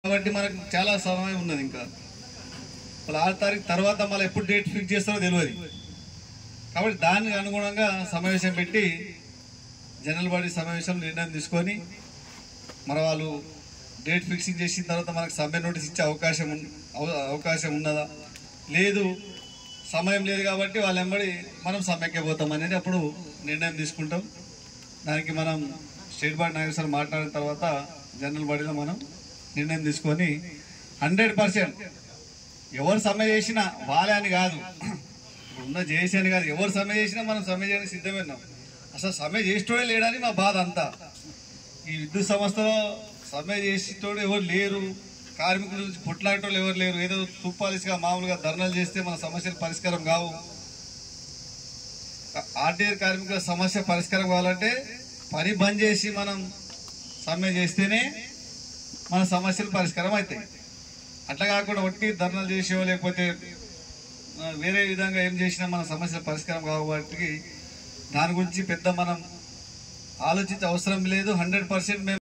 కాబట్టి మనకు చాలా సమయం ఉన్నది. ఇంకా వాళ్ళు 6 తారీఖు తర్వాత మళ్ళీ ఎప్పుడు డేట్ ఫిక్స్ చేస్తారో తెలియదు. కాబట్టి దానికి అనుగుణంగా సమావేశం పెట్టి జనరల్ బాడీ సమావేశం నిర్ణయం తీసుకొని మరి వాళ్ళు డేట్ ఫిక్సింగ్ చేసిన తర్వాత మనకు సమ్మె నోటీస్ ఇచ్చే అవకాశం ఉన్నదా, లేదు సమయం లేదు కాబట్టి వాళ్ళు వెంబడి మనం సమ్మెకే పోతాం అనేది అప్పుడు నిర్ణయం తీసుకుంటాం. దానికి మనం స్టేట్ బాడీ నాయకులు మాట్లాడిన తర్వాత జనరల్ బాడీలో మనం నిర్ణయం తీసుకొని 100% ఎవరు సమ్మె చేసినా వాళ్ళే అని కాదు, ఉన్న చేసి అని కాదు, ఎవరు సమ్మె చేసినా మనం సమ్మె చేయడానికి సిద్ధమేన్నాం. అసలు సమ్మె చేసేటోడే లేడని మా బాధ అంతా. ఈ విద్యుత్ సంస్థలో సమ్మె చేసేటోడు ఎవరు లేరు, కార్మికుల నుంచి పొట్లాడేటోళ్ళు ఎవరు లేరు. ఏదో తుప్పాలిసిగా మామూలుగా ధర్నాలు చేస్తే మన సమస్యలు పరిష్కారం కావు. ఆర్టీఆర్ కార్మికుల సమస్య పరిష్కారం కావాలంటే పని బంద్ చేసి మనం సమ్మె చేస్తేనే మన సమస్యలు పరిష్కారం అవుతాయి. అట్లా కాకుండా ఒట్టి ధర్నాలు చేసేవో లేకపోతే వేరే విధంగా ఏం చేసినా మన సమస్యలు పరిష్కారం కాబట్టి దాని గురించి పెద్ద మనం ఆలోచించే అవసరం లేదు. 100% మేము